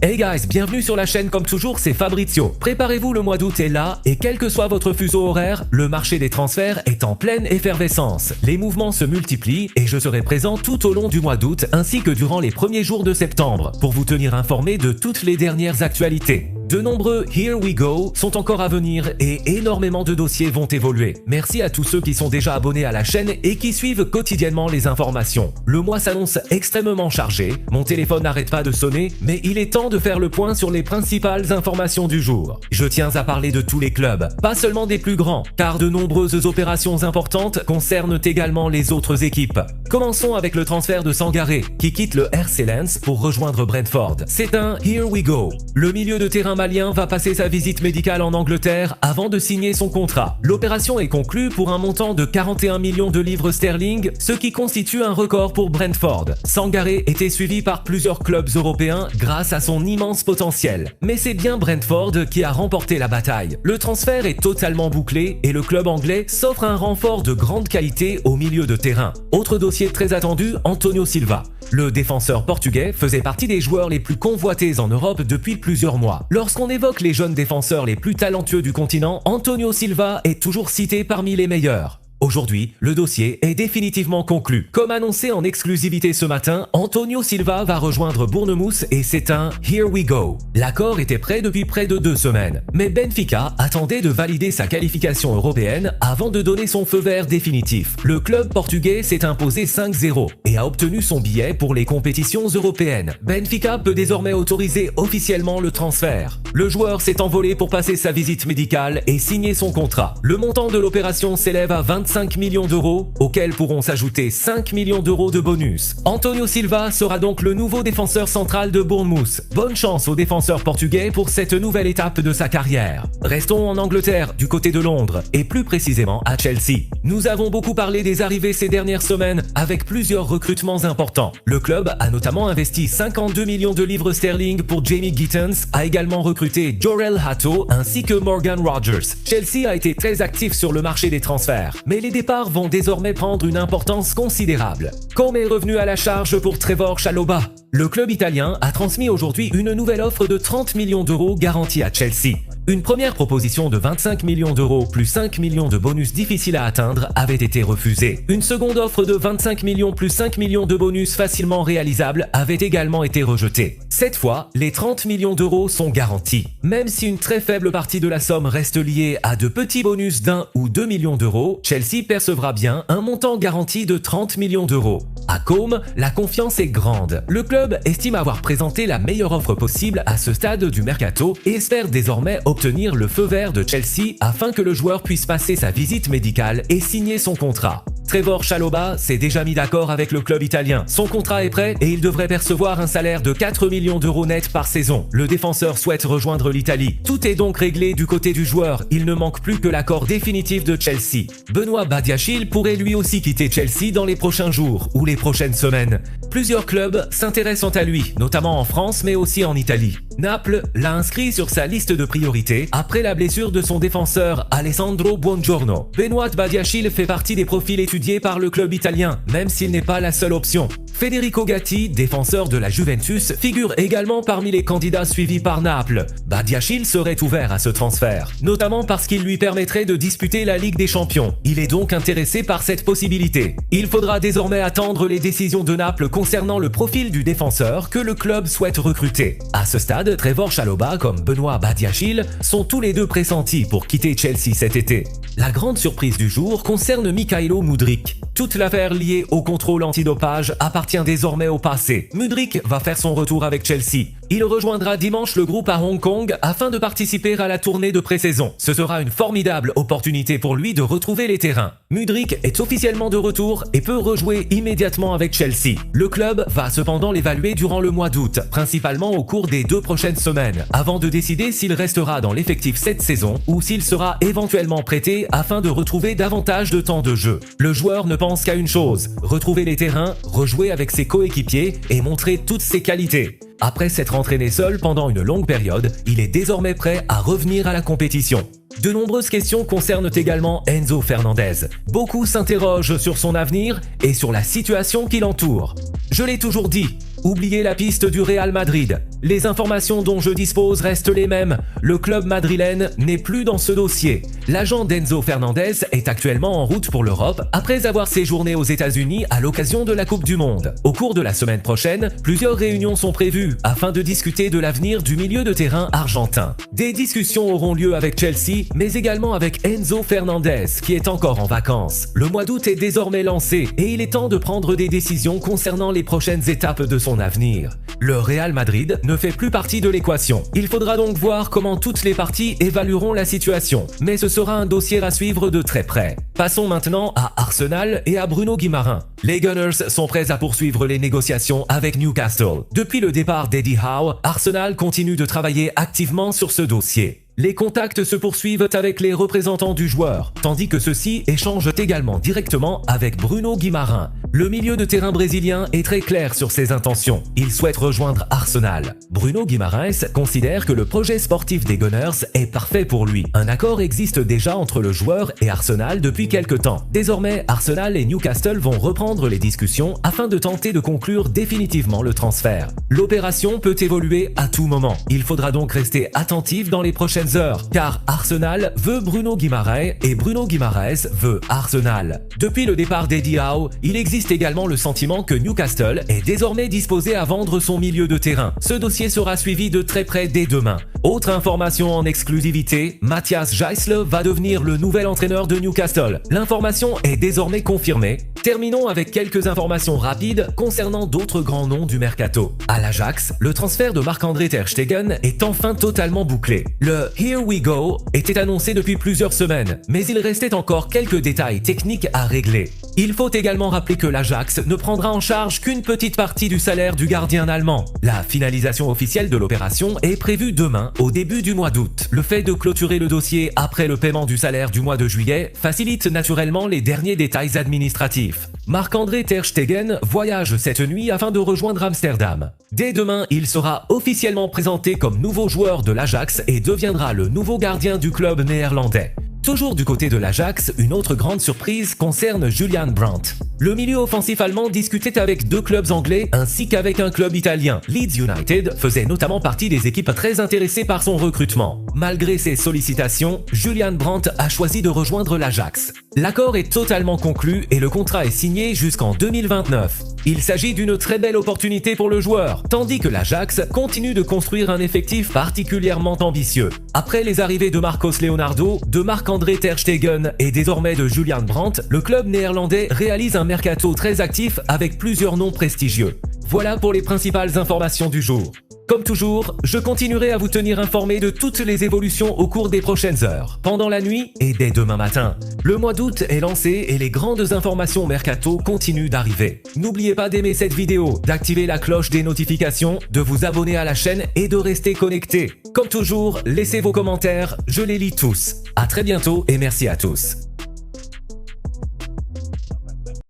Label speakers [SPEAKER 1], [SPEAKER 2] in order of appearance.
[SPEAKER 1] Hey guys, bienvenue sur la chaîne, comme toujours c'est Fabrizio. Préparez-vous, le mois d'août est là et quel que soit votre fuseau horaire, le marché des transferts est en pleine effervescence. Les mouvements se multiplient et je serai présent tout au long du mois d'août ainsi que durant les premiers jours de septembre pour vous tenir informé de toutes les dernières actualités. De nombreux Here We Go sont encore à venir et énormément de dossiers vont évoluer. Merci à tous ceux qui sont déjà abonnés à la chaîne et qui suivent quotidiennement les informations. Le mois s'annonce extrêmement chargé, mon téléphone n'arrête pas de sonner, mais il est temps de faire le point sur les principales informations du jour. Je tiens à parler de tous les clubs, pas seulement des plus grands, car de nombreuses opérations importantes concernent également les autres équipes. Commençons avec le transfert de Sangaré, qui quitte le RC Lens pour rejoindre Brentford. C'est un Here We Go. Le milieu de terrain malien va passer sa visite médicale en Angleterre avant de signer son contrat. L'opération est conclue pour un montant de 41 millions de livres sterling, ce qui constitue un record pour Brentford. Sangaré était suivi par plusieurs clubs européens grâce à son immense potentiel. Mais c'est bien Brentford qui a remporté la bataille. Le transfert est totalement bouclé et le club anglais s'offre un renfort de grande qualité au milieu de terrain. Autre dossier très attendu, Antonio Silva. Le défenseur portugais faisait partie des joueurs les plus convoités en Europe depuis plusieurs mois. Lorsqu'on évoque les jeunes défenseurs les plus talentueux du continent, Antonio Silva est toujours cité parmi les meilleurs. Aujourd'hui, le dossier est définitivement conclu. Comme annoncé en exclusivité ce matin, Antonio Silva va rejoindre Bournemouth et c'est un Here We Go. L'accord était prêt depuis près de 2 semaines, mais Benfica attendait de valider sa qualification européenne avant de donner son feu vert définitif. Le club portugais s'est imposé 5-0 et a obtenu son billet pour les compétitions européennes. Benfica peut désormais autoriser officiellement le transfert. Le joueur s'est envolé pour passer sa visite médicale et signer son contrat. Le montant de l'opération s'élève à 25 millions d'euros, auxquels pourront s'ajouter 5 millions d'euros de bonus. Antonio Silva sera donc le nouveau défenseur central de Bournemouth. Bonne chance au défenseur portugais pour cette nouvelle étape de sa carrière. Restons en Angleterre, du côté de Londres, et plus précisément à Chelsea. Nous avons beaucoup parlé des arrivées ces dernières semaines, avec plusieurs recrutements importants. Le club a notamment investi 52 millions de livres sterling pour Jamie Gittens, a également recruté Jorel Hato ainsi que Morgan Rogers. Chelsea a été très actif sur le marché des transferts, mais les départs vont désormais prendre une importance considérable. Comme est revenu à la charge pour Trevoh Chalobah. Le club italien a transmis aujourd'hui une nouvelle offre de 30 millions d'euros garantie à Chelsea. Une première proposition de 25 millions d'euros plus 5 millions de bonus difficiles à atteindre avait été refusée. Une seconde offre de 25 millions plus 5 millions de bonus facilement réalisables avait également été rejetée. Cette fois, les 30 millions d'euros sont garantis. Même si une très faible partie de la somme reste liée à de petits bonus d'1 ou 2 millions d'euros, Chelsea percevra bien un montant garanti de 30 millions d'euros. À Combe, la confiance est grande. Le club estime avoir présenté la meilleure offre possible à ce stade du mercato et espère désormais obtenir le feu vert de Chelsea afin que le joueur puisse passer sa visite médicale et signer son contrat. Trevoh Chalobah s'est déjà mis d'accord avec le club italien. Son contrat est prêt et il devrait percevoir un salaire de 4 millions d'euros net par saison. Le défenseur souhaite rejoindre l'Italie. Tout est donc réglé du côté du joueur. Il ne manque plus que l'accord définitif de Chelsea. Benoît Badiachil pourrait lui aussi quitter Chelsea dans les prochains jours ou les prochaines semaines. Plusieurs clubs s'intéressent à lui, notamment en France mais aussi en Italie. Naples l'a inscrit sur sa liste de priorités après la blessure de son défenseur Alessandro Buongiorno. Benoît Badiachil fait partie des profils étudiés par le club italien, même s'il n'est pas la seule option. Federico Gatti, défenseur de la Juventus, figure également parmi les candidats suivis par Naples. Badiachil serait ouvert à ce transfert, notamment parce qu'il lui permettrait de disputer la Ligue des Champions. Il est donc intéressé par cette possibilité. Il faudra désormais attendre les décisions de Naples concernant le profil du défenseur que le club souhaite recruter. À ce stade, Trevoh Chalobah comme Benoît Badiachil sont tous les deux pressentis pour quitter Chelsea cet été. La grande surprise du jour concerne Mykhailo Mudryk. Toute l'affaire liée au contrôle antidopage appartient désormais au passé. Mudryk va faire son retour avec Chelsea. Il rejoindra dimanche le groupe à Hong Kong afin de participer à la tournée de pré-saison. Ce sera une formidable opportunité pour lui de retrouver les terrains. Mudryk est officiellement de retour et peut rejouer immédiatement avec Chelsea. Le club va cependant l'évaluer durant le mois d'août, principalement au cours des 2 prochaines semaines, avant de décider s'il restera dans l'effectif cette saison ou s'il sera éventuellement prêté afin de retrouver davantage de temps de jeu. Le joueur ne pense qu'à une chose, retrouver les terrains, rejouer avec ses coéquipiers et montrer toutes ses qualités. Après s'être entraîné seul pendant une longue période, il est désormais prêt à revenir à la compétition. De nombreuses questions concernent également Enzo Fernandez. Beaucoup s'interrogent sur son avenir et sur la situation qui l'entoure. Je l'ai toujours dit, Oubliez la piste du Real Madrid. Les informations dont je dispose restent les mêmes. Le club madrilène n'est plus dans ce dossier. L'agent d'Enzo Fernandez est actuellement en route pour l'Europe après avoir séjourné aux États-Unis à l'occasion de la Coupe du Monde. Au cours de la semaine prochaine, plusieurs réunions sont prévues afin de discuter de l'avenir du milieu de terrain argentin. Des discussions auront lieu avec Chelsea, mais également avec Enzo Fernandez, qui est encore en vacances. Le mois d'août est désormais lancé et il est temps de prendre des décisions concernant les prochaines étapes de son avenir. Le Real Madrid ne fait plus partie de l'équation. Il faudra donc voir comment toutes les parties évalueront la situation, mais ce sera un dossier à suivre de très près. Passons maintenant à Arsenal et à Bruno Guimaraes. Les Gunners sont prêts à poursuivre les négociations avec Newcastle. Depuis le départ d'Eddie Howe, Arsenal continue de travailler activement sur ce dossier. Les contacts se poursuivent avec les représentants du joueur, tandis que ceux-ci échangent également directement avec Bruno Guimaraes. Le milieu de terrain brésilien est très clair sur ses intentions. Il souhaite rejoindre Arsenal. Bruno Guimaraes considère que le projet sportif des Gunners est parfait pour lui. Un accord existe déjà entre le joueur et Arsenal depuis quelque temps. Désormais, Arsenal et Newcastle vont reprendre les discussions afin de tenter de conclure définitivement le transfert. L'opération peut évoluer à tout moment. Il faudra donc rester attentif dans les prochaines heures, car Arsenal veut Bruno Guimaraes et Bruno Guimaraes veut Arsenal. Depuis le départ d'Eddie Howe, il existe également le sentiment que Newcastle est désormais disposé à vendre son milieu de terrain. Ce dossier sera suivi de très près dès demain. Autre information en exclusivité, Matthias Geisler va devenir le nouvel entraîneur de Newcastle. L'information est désormais confirmée. Terminons avec quelques informations rapides concernant d'autres grands noms du mercato. À l'Ajax, le transfert de Marc-André Ter Stegen est enfin totalement bouclé. Le Here We Go était annoncé depuis plusieurs semaines, mais il restait encore quelques détails techniques à régler. Il faut également rappeler que l'Ajax ne prendra en charge qu'une petite partie du salaire du gardien allemand. La finalisation officielle de l'opération est prévue demain, au début du mois d'août. Le fait de clôturer le dossier après le paiement du salaire du mois de juillet facilite naturellement les derniers détails administratifs. Marc-André Ter Stegen voyage cette nuit afin de rejoindre Amsterdam. Dès demain, il sera officiellement présenté comme nouveau joueur de l'Ajax et deviendra le nouveau gardien du club néerlandais. Toujours du côté de l'Ajax, une autre grande surprise concerne Julian Brandt. Le milieu offensif allemand discutait avec deux clubs anglais ainsi qu'avec un club italien. Leeds United faisait notamment partie des équipes très intéressées par son recrutement. Malgré ces sollicitations, Julian Brandt a choisi de rejoindre l'Ajax. L'accord est totalement conclu et le contrat est signé jusqu'en 2029. Il s'agit d'une très belle opportunité pour le joueur, tandis que l'Ajax continue de construire un effectif particulièrement ambitieux. Après les arrivées de Marcos Leonardo, de Marc-André Ter Stegen et désormais de Julian Brandt, le club néerlandais réalise un mercato très actif avec plusieurs noms prestigieux. Voilà pour les principales informations du jour. Comme toujours, je continuerai à vous tenir informé de toutes les évolutions au cours des prochaines heures, pendant la nuit et dès demain matin. Le mois d'août est lancé et les grandes informations mercato continuent d'arriver. N'oubliez pas d'aimer cette vidéo, d'activer la cloche des notifications, de vous abonner à la chaîne et de rester connecté. Comme toujours, laissez vos commentaires, je les lis tous. À très bientôt et merci à tous.